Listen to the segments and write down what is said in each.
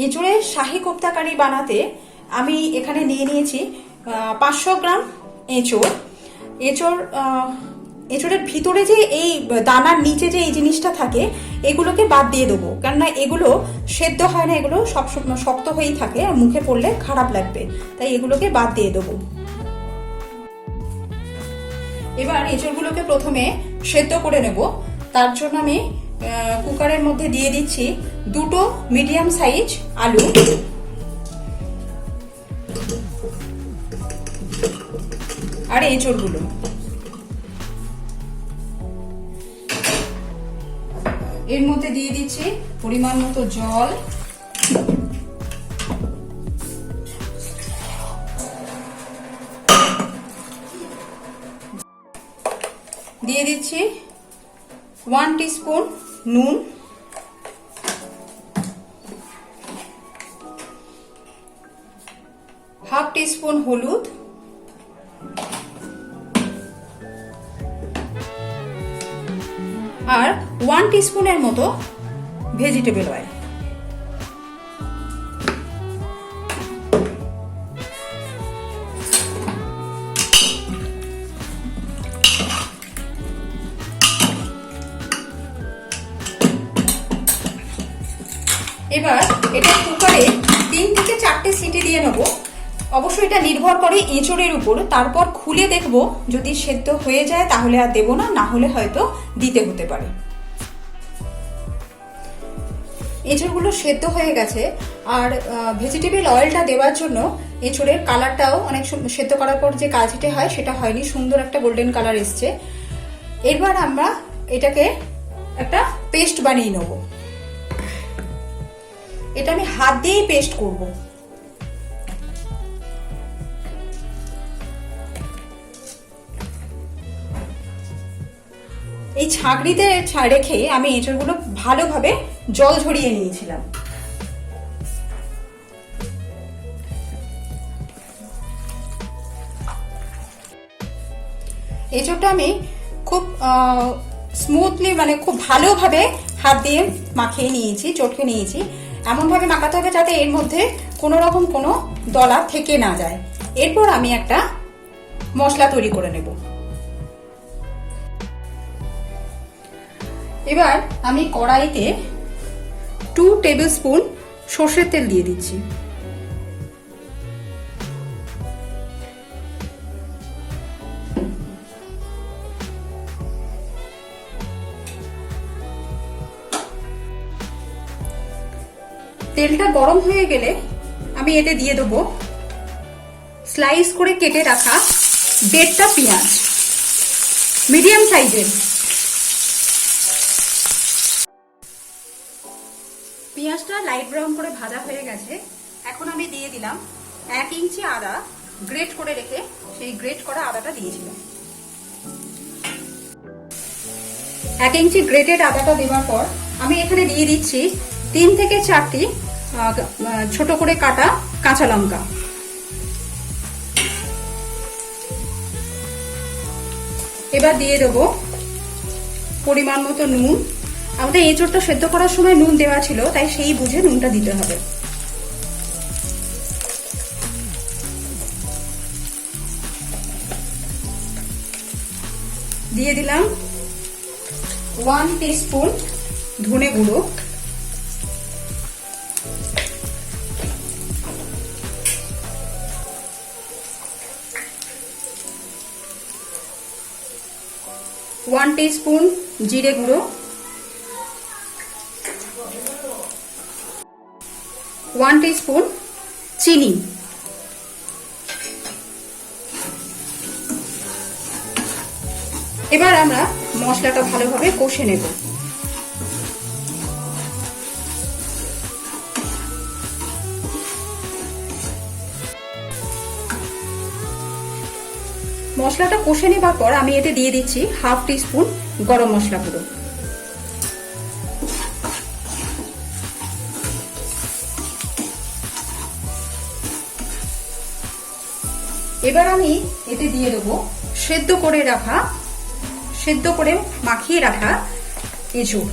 এঁচোড়ের শাহী কোপ্তা কারি বানাতে আমি এখানে নিয়ে নিয়েছি 500 গ্রাম এঁচোড়। এঁচোড়ের ভিতরে যে এই দানার নিচে যে এই জিনিসটা থাকে এগুলোকে বাদ দিয়ে দেবো, কেননা এগুলো সেদ্ধ হয় না, এগুলো সব শক্ত হয়েই থাকে আর মুখে পড়লে খারাপ লাগবে, তাই এগুলোকে বাদ দিয়ে দেবো। এবার এঁচোড়গুলোকে প্রথমে সেদ্ধ করে নেব। তার জন্য আমি কুকারের মধ্যে দিয়ে দিচ্ছি 2টো মিডিয়াম সাইজ আলু, আর এঁচোড়গুলো। এর মধ্যে দিয়ে দিচ্ছি পরিমাণ মতো জল, দিয়ে দিচ্ছি 1 টিস্পুন নুন, হাফ টিস্পুন হলুদ, আর 1 টিস্পুনের মতো ভেজিটেবল অয়েল। এবার এটা কুকারে 3 থেকে 4টে সিটি দিয়ে নেব। অবশ্যই এটা নির্ভর করে এঁচোড়ের উপর। তারপর খুলে দেখব, যদি সেদ্ধ হয়ে যায় তাহলে আর দেবো না, না হলে হয়তো দিতে হতে পারে। এঁচোড়গুলো সেদ্ধ হয়ে গেছে, আর ভেজিটেবল অয়েলটা দেওয়ার জন্য এঁচোড়ের কালারটাও অনেক সেদ্ধ করার পর যে কালচেটে হয় সেটা হয়নি, সুন্দর একটা গোল্ডেন কালার এসছে। এবার আমরা এটাকে একটা পেস্ট বানিয়ে নেব। এটা আমি হাত দিয়েই পেস্ট করব। এই ছাঁকনিতে রেখে আমি এঁচোড়গুলো ভালোভাবে জল ঝরিয়ে নিয়েছিলাম। এঁচোড়টা আমি খুব স্মুথলি, মানে খুব ভালোভাবে হাত দিয়ে মাখিয়ে নিয়েছি, চটকে নিয়েছি। এমনভাবে মাখাতে হবে যাতে এর মধ্যে কোনো রকম কোনো দলা থেকে না যায়। এরপর আমি একটা মশলা তৈরি করে নেব। এবার আমি কড়াইতে 2 টেবিল স্পুন সর্ষের তেল দিয়ে দিচ্ছি। তেলটা গরম হয়ে গেলে আমি এতে দিয়ে দেবো স্লাইস করে কেটে রাখা 1.5টা পেঁয়াজ, মিডিয়াম সাইজের। পেঁয়াজটা লাইট ব্রাউন করে ভাজা হয়ে গেছে। এখন আমি দিয়ে দিলাম 1 ইঞ্চি আদা, গ্রেট করে রেখে সেই গ্রেট করা আদাটা দিয়েছিলাম। 1 ইঞ্চি গ্রেটেড আদাটা দেওয়ার পর আমি এখানে দিয়ে দিচ্ছি 3 থেকে 4টি ছোট করে কাটা কাঁচা লঙ্কা। এবার দিয়ে দেবো পরিমাণ মতো নুন। আমাদের এঁচোড়টা সেদ্ধ করার সময় নুন দেওয়া ছিল, তাই সেই বুঝে নুনটা দিতে হবে। দিয়ে দিলাম 1 টিস্পুন ধনে গুঁড়ো, ওয়ান টিস্পুন জিরে গুঁড়ো, 1 টিস্পুন চিনি। এবার আমরা মশলাটা ভালোভাবে কষে নেব। মশলাটা কষে নেবার পর আমি এতে দিয়ে দিচ্ছি হাফ টিস্পুন গরম মশলা গুঁড়ো। এবার আমি এতে দিয়ে দেবো সেদ্ধ করে মাখিয়ে রাখা এঁচোড়।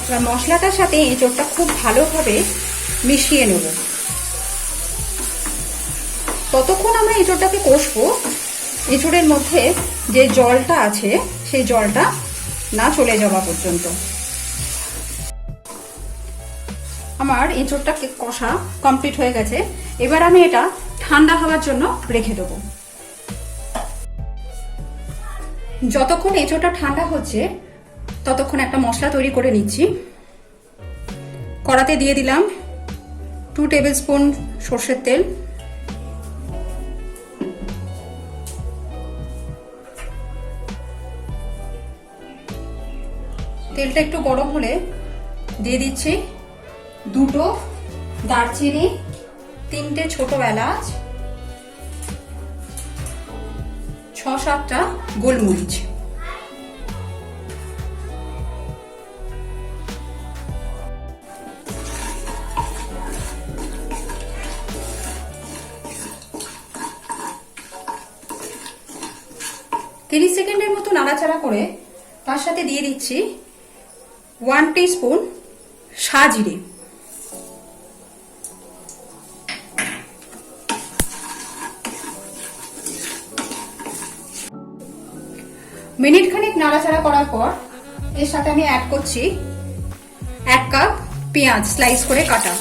এবার মশলাটার সাথে এঁচোড়টা খুব ভালোভাবে মিশিয়ে নেব। ততক্ষণ আমরা এঁচোড়টাকে কষবো এঁচোড়ের মধ্যে যে জলটা আছে সেই জলটা না চলে যাওয়া পর্যন্ত। আমার এঁচোড়টা কষা কমপ্লিট হয়ে গেছে। এবার আমি এটা ঠান্ডা হওয়ার জন্য রেখে দেবো। যতক্ষণ এঁচোড়টা ঠান্ডা হচ্ছে ততক্ষণ একটা মশলা তৈরি করে নিচ্ছি। কড়াতে দিয়ে দিলাম 2 টেবিল স্পুন সর্ষের তেল, তেলটা একটু গরম হলে দিয়ে দিচ্ছি 2টো দারচিনি, 3টে ছোট এলাচ, 6-7টা গোলমরিচ। তিরিশ সেকেন্ডের মতো নাড়াচাড়া করে তার সাথে দিয়ে দিচ্ছি 1 টিস্পুন সাজিরে। মিনিট খানিক নাড়াচাড়া করার পর এর সাথে আমি অ্যাড করছি 1 কাপ পেঁয়াজ স্লাইস করে কাটা।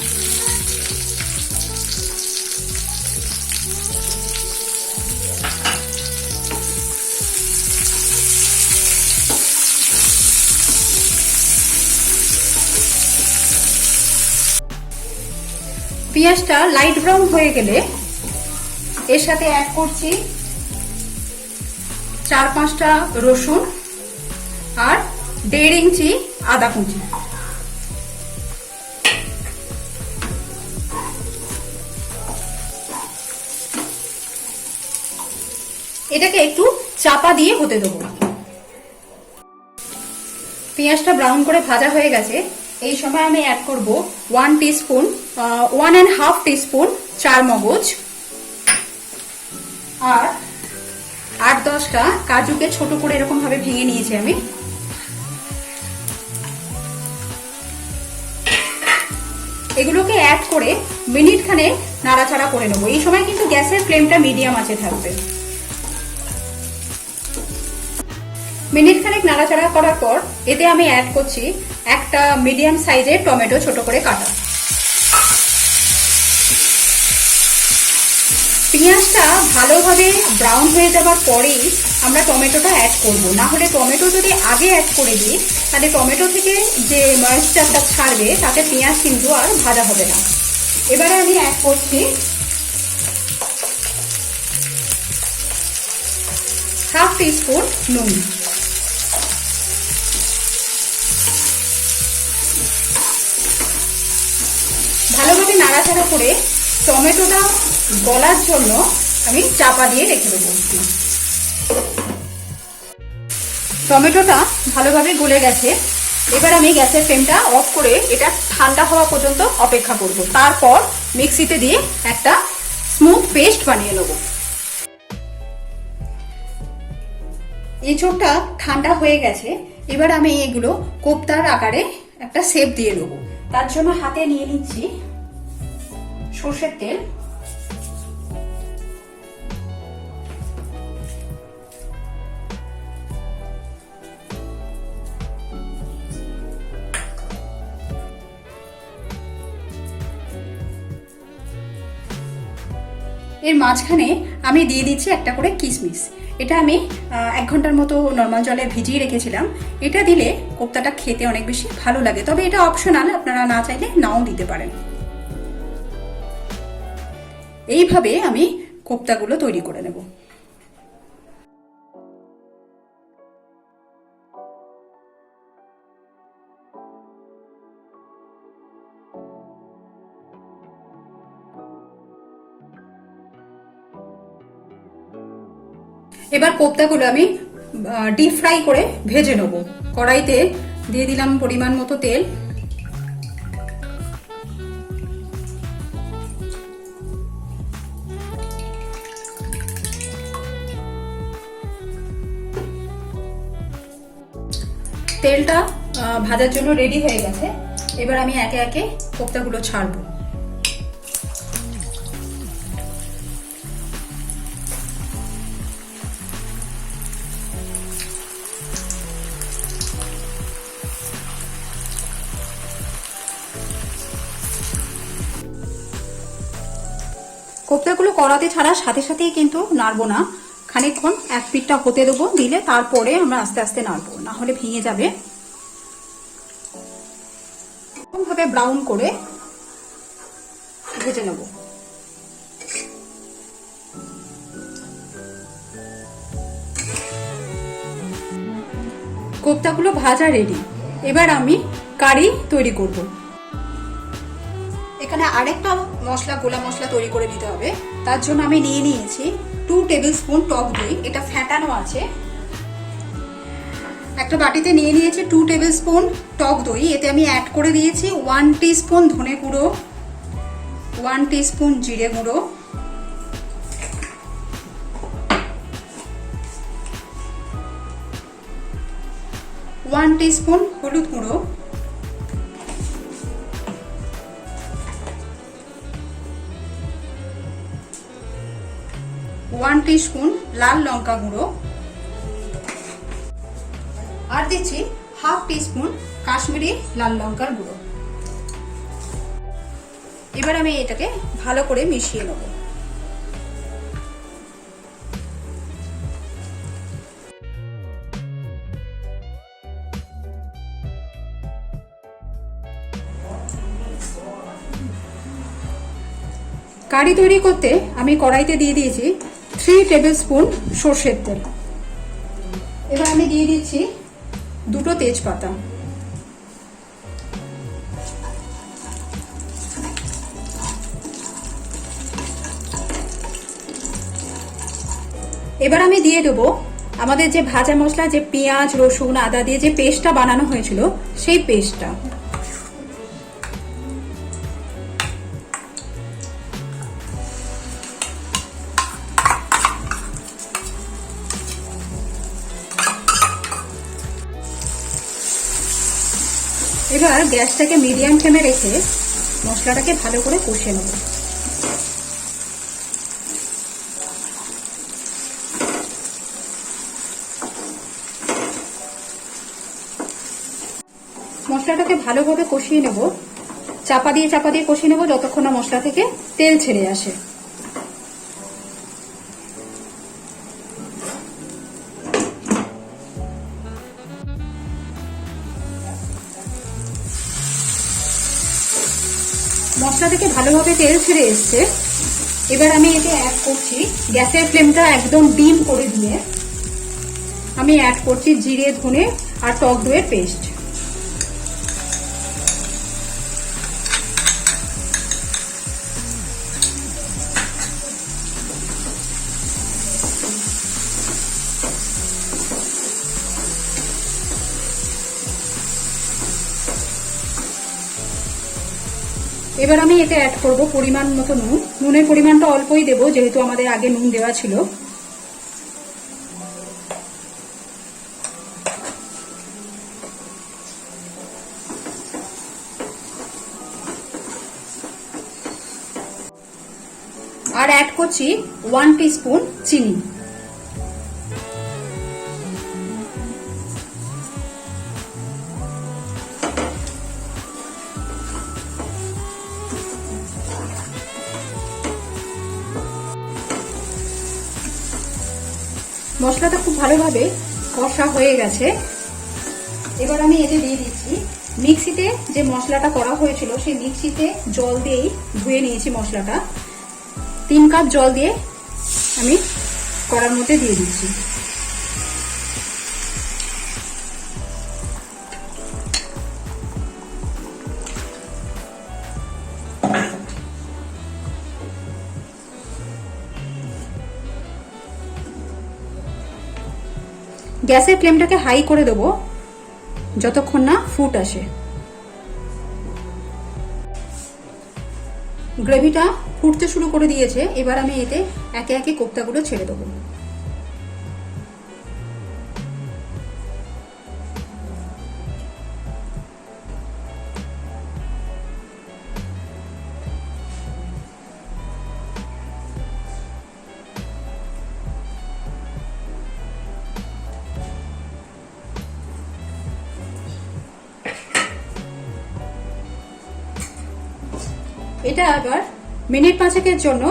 পেঁয়াজটা লাইট ব্রাউন হয়ে গেলে এর সাথে অ্যাড করছি 4-5টা রসুন আর 1.5 ইঞ্চি আদা কুচি। এটাকে একটু চাপা দিয়ে হতে দেবো। পেঁয়াজটা ব্রাউন করে ভাজা হয়ে গেছে। এই সময় আমি অ্যাড করব 1 and half টিস্পুন চার মগজ আর 8-10টা কাজুকে ছোট করে এরকম ভাবে ভেঙে নিয়েছি আমি। এগুলোকে অ্যাড করে মিনিট খানেক নাড়াচাড়া করে নেবো। এই সময় কিন্তু গ্যাসের ফ্লেমটা মিডিয়াম আঁচে থাকবে। মিনিট খানেক নাড়াচাড়া করার পর এতে আমি অ্যাড করছি একটা মিডিয়াম সাইজের টমেটো ছোট করে কাটা। পেঁয়াজটা ভালোভাবে ব্রাউন হয়ে যাবার পরেই আমরা টমেটোটা অ্যাড করব, না হলে টমেটো যদি আগে অ্যাড করে দিই তাহলে টমেটো থেকে যে ময়েশ্চারটা ছাড়বে তাতে পেঁয়াজ কিন্তু আর ভাজা হবে না। এবারে আমি অ্যাড করছি হাফ টিস্পুন নুন। ভালোভাবে নাড়াচাড়া করে টমেটোটা গলার জন্য আমি চাপা দিয়ে রেখে দেবো। টমেটোটা ভালোভাবে গলে গেছে। এবার আমি গ্যাসের ফ্লেমটা অফ করে এটা ঠান্ডা হওয়া পর্যন্ত অপেক্ষা করব। তারপর মিক্সিতে দিয়ে একটা স্মুথ পেস্ট বানিয়ে নেব। এঁচোড়টা ঠান্ডা হয়ে গেছে। এবার আমি এগুলো কোপ্তার আকারে একটা শেপ দিয়ে নেব। তার জন্য হাতে নিয়ে নিচ্ছি সর্ষের তেল, এর মাঝখানে আমি দিয়ে দিচ্ছি একটা করে কিশমিশ। এটা আমি 1 ঘন্টার মতো নর্মাল জলে ভিজিয়ে রেখেছিলাম। এটা দিলে কোপ্তাটা খেতে অনেক বেশি ভালো লাগে, তবে এটা অপশনাল, আপনারা না চাইলে নাও দিতে পারেন। এইভাবে আমি কোপ্তাগুলো তৈরি করে নেব। এবার কোপ্তাগুলো আমি ডিপ ফ্রাই করে ভেজে নেব। কড়াইতে দিয়ে দিলাম পরিমাণ মতো তেল, তেলটা ভাজার জন্য রেডি হয়ে গেছে। এবার আমি একে একে কোপ্তাগুলো ছাড়বো। কোপ্তাগুলো কড়াতে ছাড়ার সাথে সাথেই কিন্তু নাড়বো না, খানিকক্ষণ এক পিঠটা হতে দেবো, দিলে তারপরে আমরা আস্তে আস্তে নাড়বো, না হলে ভেঙে যাবে। এরকমভাবে ব্রাউন করে ভেজে নেব। কোপ্তাগুলো ভাজা রেডি। এবার আমি কারি তৈরি করব। এখানে আরেকটা মশলা, গোলা মশলা তৈরি করে নিতে হবে। তার জন্য আমি নিয়ে নিয়েছি 2 টেবিল স্পুন টক দই, এটা ফ্যাটানো আছে। একটা বাটিতে নিয়ে নিয়েছি 2 টেবিল স্পুন টক দই। এতে আমি অ্যাড করে দিয়েছি 1 টিস্পুন ধনে গুঁড়ো, 1 টিস্পুন জিরে গুঁড়ো, 1 টিস্পুন হলুদ গুঁড়ো, 1 টিস্পুন লাল লঙ্কা গুঁড়ো, আর দিচ্ছি হাফ টিস্পুন কাশ্মীরি লাল লঙ্কার গুঁড়ো। এবার আমি এটাকে ভালো করে মিশিয়ে নেব। কারি তৈরি করতে আমি কড়াইতে দিয়ে দিয়েছি 3 টেবিল স্পুন সর্ষের তেল। এবার আমি দিয়ে দিচ্ছি 2টো তেজপাতা। এবার আমি দিয়ে দেবো আমাদের যে ভাজা মশলা, যে পেঁয়াজ রসুন আদা দিয়ে যে পেস্টটা বানানো হয়েছিল, সেই পেস্টটা। এবার গ্যাসটাকে মিডিয়াম ফ্লেমে রেখে মশলাটাকে ভালো করে কষে নেব। মশলাটাকে ভালোভাবে কষিয়ে নেব, চাপা দিয়ে কষিয়ে নেব যতক্ষণ না মশলা থেকে তেল ছেড়ে আসে। মশলা থেকে ভালোভাবে তেল ছেড়ে এসছে। এবার আমি এতে অ্যাড করছি, গ্যাসের ফ্লেমটা একদম ডিম করে দিয়ে আমি অ্যাড করছি জিরে ধনে আর টক দইয়ের পেস্ট। এবার আমি এতে অ্যাড করব পরিমাণ মতো নুন। নুনের পরিমাণটা অল্পই দেব, যেহেতু আমাদের আগে নুন দেওয়া ছিল। আর অ্যাড করছি 1 টিস্পুন চিনি। মশলাটা খুব ভালোভাবে কষা হয়ে গেছে। এবার আমি এতে দিয়ে দিচ্ছি মিক্সিতে যে মশলাটা করা হয়েছিল, সেই মিক্সিতে জল দিয়েই ধুয়ে নিয়েছি মশলাটা। 3 কাপ জল দিয়ে আমি কড়ার মধ্যে দিয়ে দিচ্ছি। গ্যাসের ফ্লেমটাকে হাই করে দেবো যতক্ষণ না ফুট আসে। গ্রেভিটা ফুটতে শুরু করে দিয়েছে। এবার আমি এতে একে একে কোপ্তাগুলো ছেড়ে দেবো। এটা আবার মিনিট 5 জন্য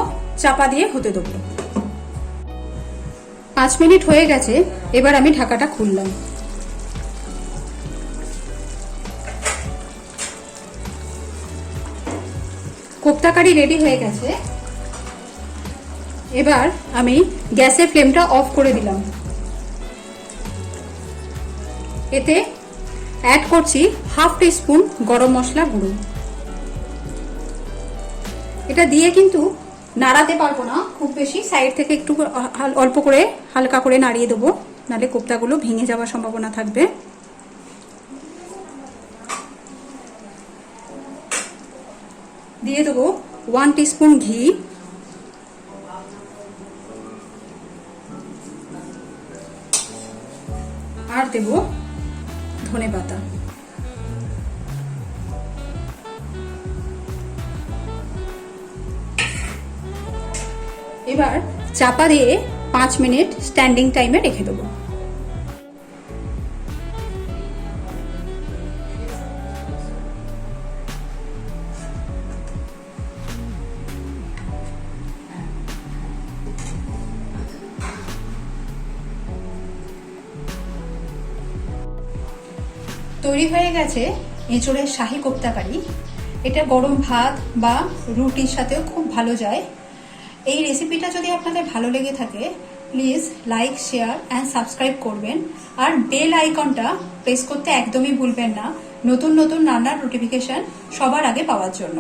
চাপা দিয়ে হতে দেবো। 5 মিনিট হয়ে গেছে, এবার আমি ঢাকাটা খুললাম। কোপ্তা কারি রেডি হয়ে গেছে। এবার আমি গ্যাসের ফ্লেমটা অফ করে দিলাম। এতে অ্যাড করছি হাফ টিস্পুন গরম মশলা গুঁড়ো। এটা দিয়ে কিন্তু নাড়াতে পারবো না খুব বেশি, সাইড থেকে একটু অল্প করে হালকা করে নাড়িয়ে দেবো, নাহলে কোপ্তাগুলো ভেঙে যাওয়ার সম্ভাবনা থাকবে। দিয়ে দেবো 1 টিস্পুন ঘি, আর দেব ধনেপাতা। এবার চাপা দিয়ে 5 মিনিট স্ট্যান্ডিং টাইমে রেখে দেবো। তৈরি হয়ে গেছে এঁচোড়ের শাহী কোপ্তা কারি। এটা গরম ভাত বা রুটির সাথেও খুব ভালো যায়। এই রেসিপিটা যদি আপনাদের ভালো লেগে থাকে, please like, share and subscribe করবেন, আর বেল আইকনটা প্রেস করতে একদমই ভুলবেন না নতুন নতুন রান্নার নোটিফিকেশন সবার আগে পাওয়ার জন্য।